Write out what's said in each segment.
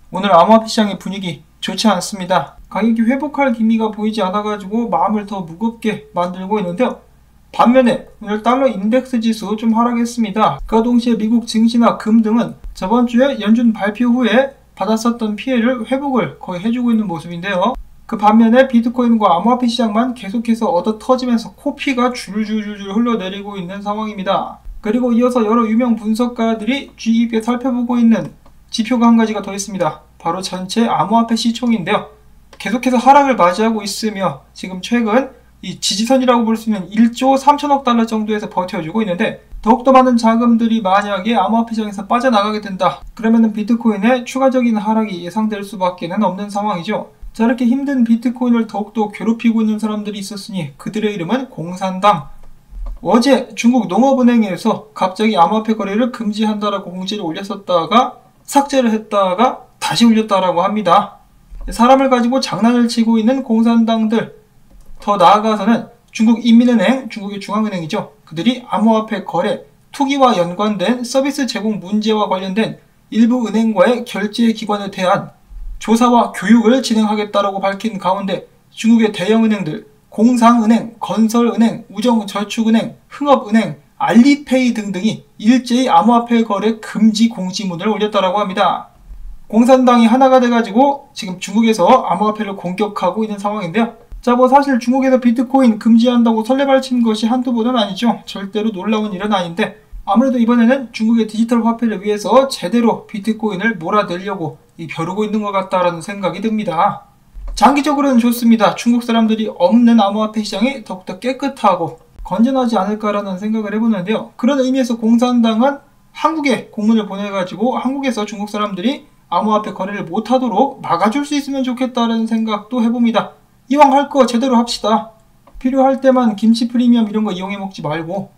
오늘 암호화폐 시장의 분위기 좋지 않습니다. 가격이 회복할 기미가 보이지 않아가지고 마음을 더 무겁게 만들고 있는데요. 반면에 오늘 달러 인덱스 지수 좀 하락했습니다. 그와 동시에 미국 증시나 금 등은 저번 주에 연준 발표 후에 받았었던 피해를 회복을 거의 해주고 있는 모습인데요. 그 반면에 비트코인과 암호화폐 시장만 계속해서 얻어 터지면서 코피가 줄줄줄 흘러내리고 있는 상황입니다. 그리고 이어서 여러 유명 분석가들이 주의 깊게 살펴보고 있는 지표가 한 가지가 더 있습니다. 바로 전체 암호화폐 시총인데요. 계속해서 하락을 맞이하고 있으며 지금 최근 이 지지선이라고 볼 수 있는 1조 3천억 달러 정도에서 버텨주고 있는데, 더욱더 많은 자금들이 만약에 암호화폐 시장에서 빠져나가게 된다. 그러면 비트코인의 추가적인 하락이 예상될 수밖에 없는 상황이죠. 자, 이렇게 힘든 비트코인을 더욱더 괴롭히고 있는 사람들이 있었으니 그들의 이름은 공산당. 어제 중국 농업은행에서 갑자기 암호화폐 거래를 금지한다라고 공지를 올렸었다가 삭제를 했다가 다시 올렸다라고 합니다. 사람을 가지고 장난을 치고 있는 공산당들, 더 나아가서는 중국 인민은행, 중국의 중앙은행이죠. 그들이 암호화폐 거래, 투기와 연관된 서비스 제공 문제와 관련된 일부 은행과의 결제 기관에 대한 조사와 교육을 진행하겠다라고 밝힌 가운데 중국의 대형은행들, 공상은행, 건설은행, 우정저축은행, 흥업은행, 알리페이 등등이 일제히 암호화폐 거래 금지 공지문을 올렸다라고 합니다. 공산당이 하나가 돼가지고 지금 중국에서 암호화폐를 공격하고 있는 상황인데요. 자, 사실 중국에서 비트코인 금지한다고 설레발친 것이 한두 번은 아니죠. 절대로 놀라운 일은 아닌데, 아무래도 이번에는 중국의 디지털 화폐를 위해서 제대로 비트코인을 몰아내려고 벼르고 있는 것 같다라는 생각이 듭니다. 장기적으로는 좋습니다. 중국 사람들이 없는 암호화폐 시장이 더욱더 깨끗하고 건전하지 않을까라는 생각을 해보는데요. 그런 의미에서 공산당은 한국에 공문을 보내가지고 한국에서 중국 사람들이 암호화폐 거래를 못하도록 막아줄 수 있으면 좋겠다는 생각도 해봅니다. 이왕 할 거 제대로 합시다. 필요할 때만 김치 프리미엄 이런 거 이용해 먹지 말고.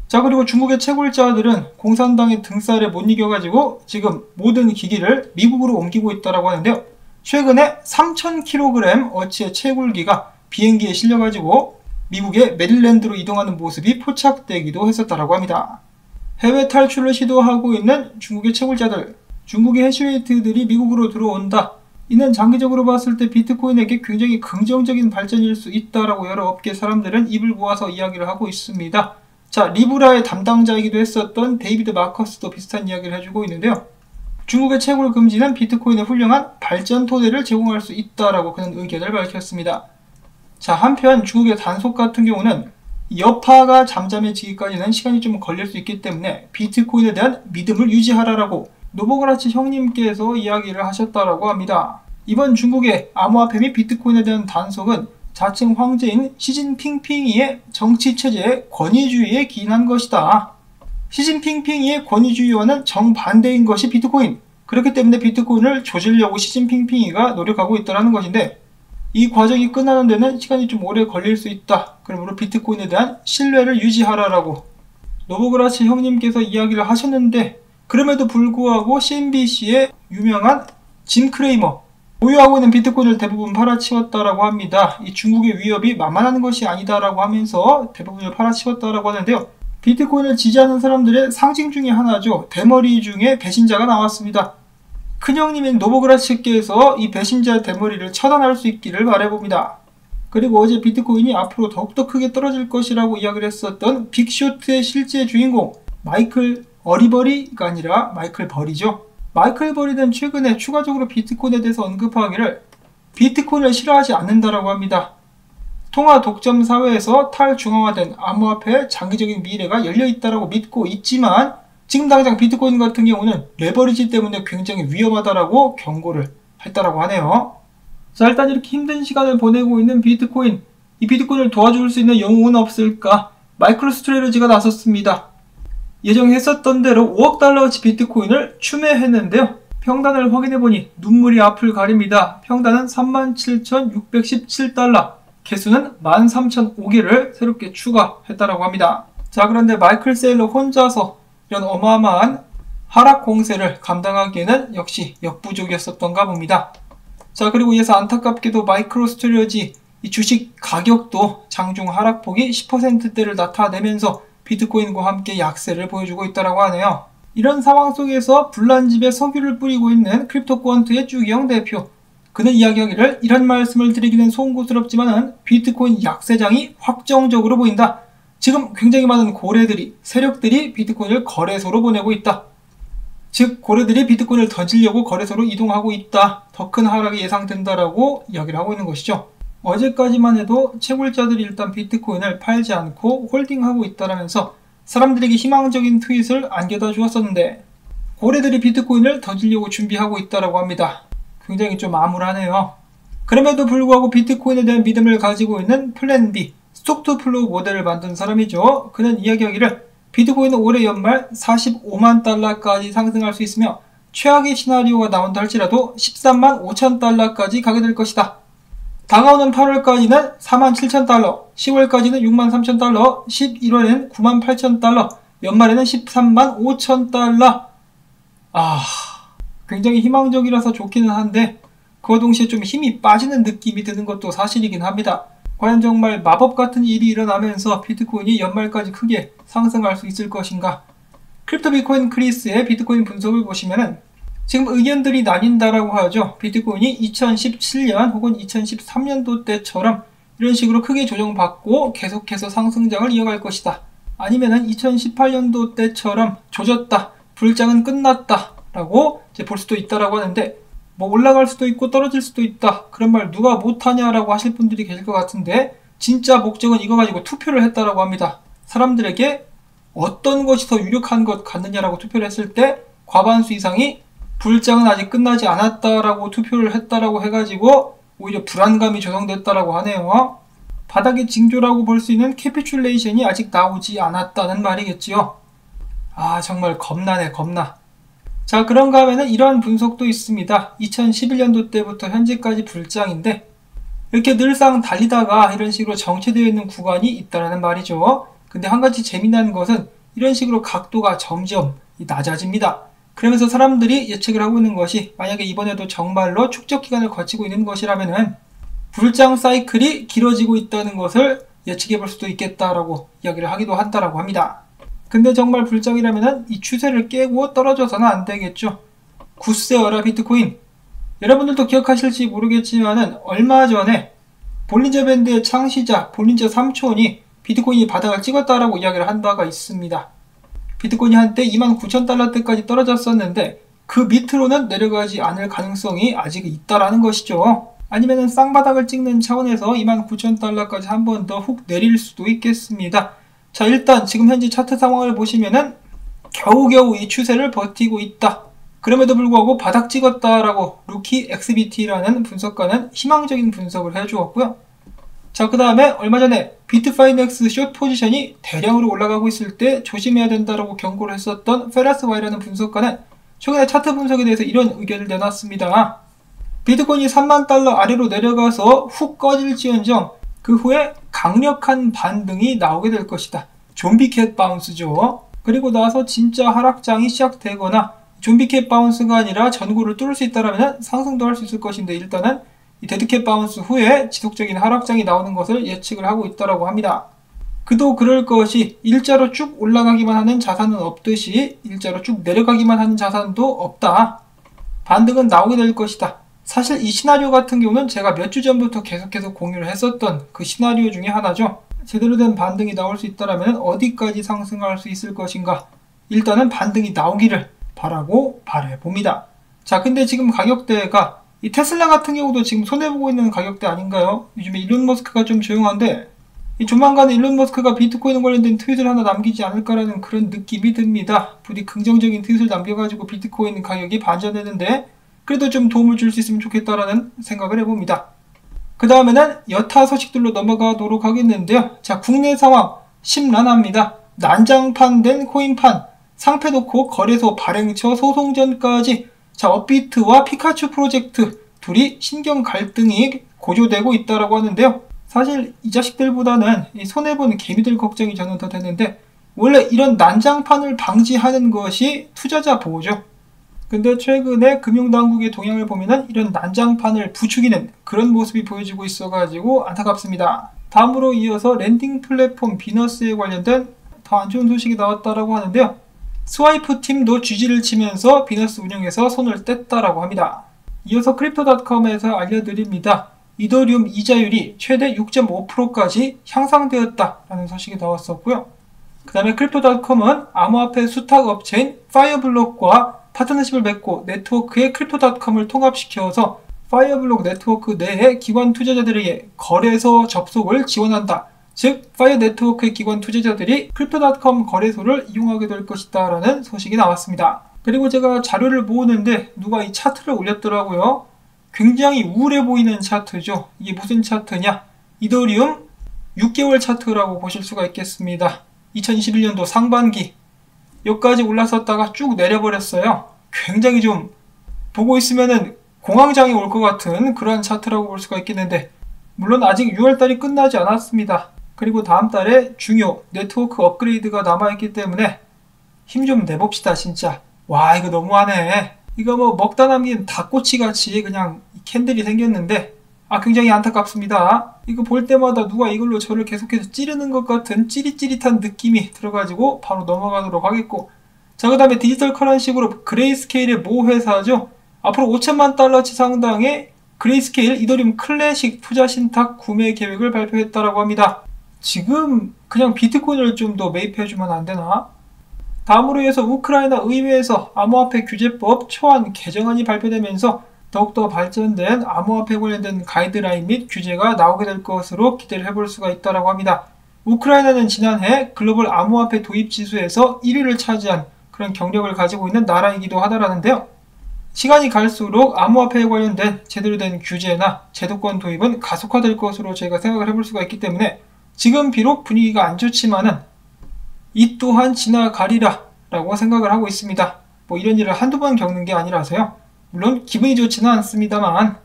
자, 그리고 중국의 채굴자들은 공산당의 등살에 못 이겨가지고 지금 모든 기기를 미국으로 옮기고 있다고 하는데요. 최근에 3,000kg 어치의 채굴기가 비행기에 실려가지고 미국의 메릴랜드로 이동하는 모습이 포착되기도 했었다고 합니다. 해외 탈출을 시도하고 있는 중국의 채굴자들, 중국의 해시레이트들이 미국으로 들어온다. 이는 장기적으로 봤을 때 비트코인에게 굉장히 긍정적인 발전일 수 있다라고 여러 업계 사람들은 입을 모아서 이야기를 하고 있습니다. 자, 리브라의 담당자이기도 했었던 데이비드 마커스도 비슷한 이야기를 해주고 있는데요. 중국의 채굴 금지는 비트코인의 훌륭한 발전 토대를 제공할 수 있다라고 그는 의견을 밝혔습니다. 자, 한편 중국의 단속 같은 경우는 여파가 잠잠해지기까지는 시간이 좀 걸릴 수 있기 때문에 비트코인에 대한 믿음을 유지하라라고 노보그라치 형님께서 이야기를 하셨다라고 합니다. 이번 중국의 암호화폐 및 비트코인에 대한 단속은 자칭 황제인 시진핑핑이의 정치체제의 권위주의에 기인한 것이다. 시진핑핑이의 권위주의와는 정반대인 것이 비트코인. 그렇기 때문에 비트코인을 조지려고 시진핑핑이가 노력하고 있다는 것인데, 이 과정이 끝나는 데는 시간이 좀 오래 걸릴 수 있다. 그러므로 비트코인에 대한 신뢰를 유지하라라고 노보그라치 형님께서 이야기를 하셨는데, 그럼에도 불구하고 CNBC의 유명한 짐 크레이머, 보유하고 있는 비트코인을 대부분 팔아치웠다라고 합니다. 이 중국의 위협이 만만한 것이 아니다라고 하면서 대부분을 팔아치웠다라고 하는데요. 비트코인을 지지하는 사람들의 상징 중에 하나죠. 대머리 중에 배신자가 나왔습니다. 큰형님인 노보그라치께서 이 배신자 대머리를 처단할 수 있기를 바라봅니다. 그리고 어제 비트코인이 앞으로 더욱더 크게 떨어질 것이라고 이야기를 했었던 빅쇼트의 실제 주인공 마이클 어리버리가 아니라 마이클 버리죠. 마이클 버리는 최근에 추가적으로 비트코인에 대해서 언급하기를 비트코인을 싫어하지 않는다라고 합니다. 통화 독점 사회에서 탈중앙화된 암호화폐의 장기적인 미래가 열려있다라고 믿고 있지만 지금 당장 비트코인 같은 경우는 레버리지 때문에 굉장히 위험하다라고 경고를 했다라고 하네요. 자, 일단 이렇게 힘든 시간을 보내고 있는 비트코인, 이 비트코인을 도와줄 수 있는 영웅은 없을까? 마이크로스트레이지가 나섰습니다. 예정했었던 대로 5억 달러어치 비트코인을 추매했는데요. 평단을 확인해보니 눈물이 앞을 가립니다. 평단은 37,617달러, 개수는 13,005개를 새롭게 추가했다고 합니다. 자, 그런데 마이클 세일러 혼자서 이런 어마어마한 하락 공세를 감당하기에는 역시 역부족이었던가 봅니다. 자, 그리고 이어서 안타깝게도 마이크로스트레이지 이 주식 가격도 장중 하락폭이 10%대를 나타내면서 비트코인과 함께 약세를 보여주고 있다고 하네요. 이런 상황 속에서 불난집에 석유를 뿌리고 있는 크립토코언트의 쭈기영 대표. 그는 이야기하기를 이런 말씀을 드리기는 송구스럽지만은 비트코인 약세장이 확정적으로 보인다. 지금 굉장히 많은 고래들이, 세력들이 비트코인을 거래소로 보내고 있다. 즉 고래들이 비트코인을 던지려고 거래소로 이동하고 있다. 더 큰 하락이 예상된다라고 이야기를 하고 있는 것이죠. 어제까지만 해도 채굴자들이 일단 비트코인을 팔지 않고 홀딩하고 있다라면서 사람들에게 희망적인 트윗을 안겨다 주었었는데 고래들이 비트코인을 던지려고 준비하고 있다라고 합니다. 굉장히 좀 암울하네요. 그럼에도 불구하고 비트코인에 대한 믿음을 가지고 있는 플랜 B, 스톡투플로우 모델을 만든 사람이죠. 그는 이야기하기를 비트코인은 올해 연말 45만 달러까지 상승할 수 있으며 최악의 시나리오가 나온다 할지라도 13만 5천 달러까지 가게 될 것이다. 다가오는 8월까지는 4만 7천 달러, 10월까지는 6만 3천 달러, 11월에는 9만 8천 달러, 연말에는 13만 5천 달러. 굉장히 희망적이라서 좋기는 한데 그와 동시에 좀 힘이 빠지는 느낌이 드는 것도 사실이긴 합니다. 과연 정말 마법 같은 일이 일어나면서 비트코인이 연말까지 크게 상승할 수 있을 것인가? 크립토 비트코인 크리스의 비트코인 분석을 보시면은 지금 의견들이 나뉜다라고 하죠. 비트코인이 2017년 혹은 2013년도 때처럼 이런 식으로 크게 조정받고 계속해서 상승장을 이어갈 것이다. 아니면은 2018년도 때처럼 조졌다, 불장은 끝났다 라고 이제 볼 수도 있다라고 하는데 뭐 올라갈 수도 있고 떨어질 수도 있다. 그런 말 누가 못하냐라고 하실 분들이 계실 것 같은데 진짜 목적은 이거 가지고 투표를 했다라고 합니다. 사람들에게 어떤 것이 더 유력한 것 같느냐라고 투표를 했을 때 과반수 이상이 불장은 아직 끝나지 않았다라고 투표를 했다라고 해가지고 오히려 불안감이 조성됐다라고 하네요. 바닥의 징조라고 볼 수 있는 캐피출레이션이 아직 나오지 않았다는 말이겠지요. 정말 겁나네, 겁나. 자, 그런가 하면은 이러한 분석도 있습니다. 2011년도 때부터 현재까지 불장인데 이렇게 늘상 달리다가 이런 식으로 정체되어 있는 구간이 있다는 말이죠. 근데 한 가지 재미난 것은 이런 식으로 각도가 점점 낮아집니다. 그러면서 사람들이 예측을 하고 있는 것이 만약에 이번에도 정말로 축적 기간을 거치고 있는 것이라면은 불장 사이클이 길어지고 있다는 것을 예측해 볼 수도 있겠다라고 이야기를 하기도 한다라고 합니다. 근데 정말 불장이라면 이 추세를 깨고 떨어져서는 안 되겠죠. 굿세어라 비트코인. 여러분들도 기억하실지 모르겠지만은 얼마 전에 볼린저 밴드의 창시자 볼린저 삼촌이 비트코인이 바닥을 찍었다라고 이야기를 한 바가 있습니다. 비트코인이 한때 29,000달러대까지 떨어졌었는데 그 밑으로는 내려가지 않을 가능성이 아직 있다라는 것이죠. 아니면은 쌍바닥을 찍는 차원에서 29,000달러까지 한 번 더 훅 내릴 수도 있겠습니다. 자, 일단 지금 현재 차트 상황을 보시면은 겨우겨우 이 추세를 버티고 있다. 그럼에도 불구하고 바닥 찍었다라고 루키 XBT라는 분석가는 희망적인 분석을 해주었고요. 자, 그 다음에 얼마 전에 비트파이넥스 숏 포지션이 대량으로 올라가고 있을 때 조심해야 된다라고 경고를 했었던 페라스와이라는 분석가는 최근에 차트 분석에 대해서 이런 의견을 내놨습니다. 비트코인이 3만 달러 아래로 내려가서 훅 꺼질지언정 그 후에 강력한 반등이 나오게 될 것이다. 좀비캣 바운스죠. 그리고 나서 진짜 하락장이 시작되거나 좀비캣 바운스가 아니라 전고를 뚫을 수 있다면 상승도 할 수 있을 것인데 일단은 이 데드캣 바운스 후에 지속적인 하락장이 나오는 것을 예측을 하고 있다고 합니다. 그도 그럴 것이 일자로 쭉 올라가기만 하는 자산은 없듯이 일자로 쭉 내려가기만 하는 자산도 없다. 반등은 나오게 될 것이다. 사실 이 시나리오 같은 경우는 제가 몇 주 전부터 계속해서 공유를 했었던 그 시나리오 중에 하나죠. 제대로 된 반등이 나올 수 있다면 어디까지 상승할 수 있을 것인가. 일단은 반등이 나오기를 바라고 바라봅니다. 자, 근데 지금 가격대가 이 테슬라 같은 경우도 지금 손해보고 있는 가격대 아닌가요? 요즘에 일론 머스크가 좀 조용한데 이 조만간 일론 머스크가 비트코인 관련된 트윗을 하나 남기지 않을까라는 그런 느낌이 듭니다. 부디 긍정적인 트윗을 남겨가지고 비트코인 가격이 반전되는데 그래도 좀 도움을 줄 수 있으면 좋겠다라는 생각을 해봅니다. 그 다음에는 여타 소식들로 넘어가도록 하겠는데요. 자, 국내 상황 심란합니다. 난장판 된 코인판, 상패 놓고 거래소 발행처 소송전까지. 자, 업비트와 피카츄 프로젝트 둘이 신경 갈등이 고조되고 있다라고 하는데요. 사실 이 자식들보다는 이 손해본 개미들 걱정이 저는 더 되는데 원래 이런 난장판을 방지하는 것이 투자자 보호죠. 근데 최근에 금융당국의 동향을 보면은 이런 난장판을 부추기는 그런 모습이 보여지고 있어가지고 안타깝습니다. 다음으로 이어서 랜딩 플랫폼 비너스에 관련된 더 안 좋은 소식이 나왔다라고 하는데요. 스와이프 팀도 쥐지를 치면서 비너스 운영에서 손을 뗐다라고 합니다. 이어서 크립토닷컴에서 알려드립니다. 이더리움 이자율이 최대 6.5%까지 향상되었다라는 소식이 나왔었고요. 그 다음에 크립토닷컴은 암호화폐 수탁 업체인 파이어블록과 파트너십을 맺고 네트워크에 크립토닷컴을 통합시켜서 파이어블록 네트워크 내의 기관 투자자들에게 거래소 접속을 지원한다. 즉, 파이어 네트워크의 기관 투자자들이 크립토닷컴 거래소를 이용하게 될 것이다 라는 소식이 나왔습니다. 그리고 제가 자료를 모으는데 누가 이 차트를 올렸더라고요. 굉장히 우울해 보이는 차트죠. 이게 무슨 차트냐? 이더리움 6개월 차트라고 보실 수가 있겠습니다. 2021년도 상반기 여기까지 올랐었다가 쭉 내려버렸어요. 굉장히 좀 보고 있으면은 공황장애 올 것 같은 그런 차트라고 볼 수가 있겠는데, 물론 아직 6월달이 끝나지 않았습니다. 그리고 다음 달에 중요 네트워크 업그레이드가 남아있기 때문에 힘 좀 내봅시다 진짜. 와, 이거 너무하네. 이거 뭐 먹다 남긴 닭꼬치같이 그냥 캔들이 생겼는데 굉장히 안타깝습니다. 이거 볼 때마다 누가 이걸로 저를 계속해서 찌르는 것 같은 찌릿찌릿한 느낌이 들어가지고 바로 넘어가도록 하겠고, 자, 그 다음에 디지털 커런시로 그레이스케일의 모 회사죠. 앞으로 5천만 달러치 상당의 그레이스케일 이더리움 클래식 투자 신탁 구매 계획을 발표했다라고 합니다. 지금 그냥 비트코인을 좀 더 매입해주면 안 되나? 다음으로 해서 우크라이나 의회에서 암호화폐 규제법 초안 개정안이 발표되면서 더욱더 발전된 암호화폐 관련된 가이드라인 및 규제가 나오게 될 것으로 기대를 해볼 수가 있다고 합니다. 우크라이나는 지난해 글로벌 암호화폐 도입 지수에서 1위를 차지한 그런 경력을 가지고 있는 나라이기도 하다라는데요. 시간이 갈수록 암호화폐에 관련된 제대로 된 규제나 제도권 도입은 가속화될 것으로 저희가 생각을 해볼 수가 있기 때문에 지금 비록 분위기가 안 좋지만은 이 또한 지나가리라 라고 생각을 하고 있습니다. 뭐 이런 일을 한두 번 겪는 게 아니라서요. 물론 기분이 좋지는 않습니다만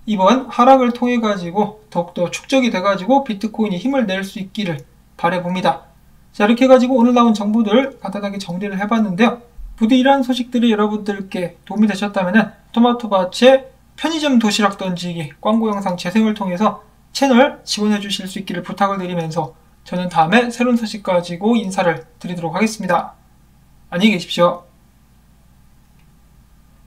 이번 하락을 통해 가지고 더욱더 축적이 돼 가지고 비트코인이 힘을 낼 수 있기를 바라봅니다. 자, 이렇게 해가지고 오늘 나온 정보들 간단하게 정리를 해봤는데요. 부디 이러한 소식들이 여러분들께 도움이 되셨다면 토마토밭의 편의점 도시락 던지기 광고 영상 재생을 통해서 채널 지원해 주실 수 있기를 부탁을 드리면서 저는 다음에 새로운 소식 가지고 인사를 드리도록 하겠습니다. 안녕히 계십시오.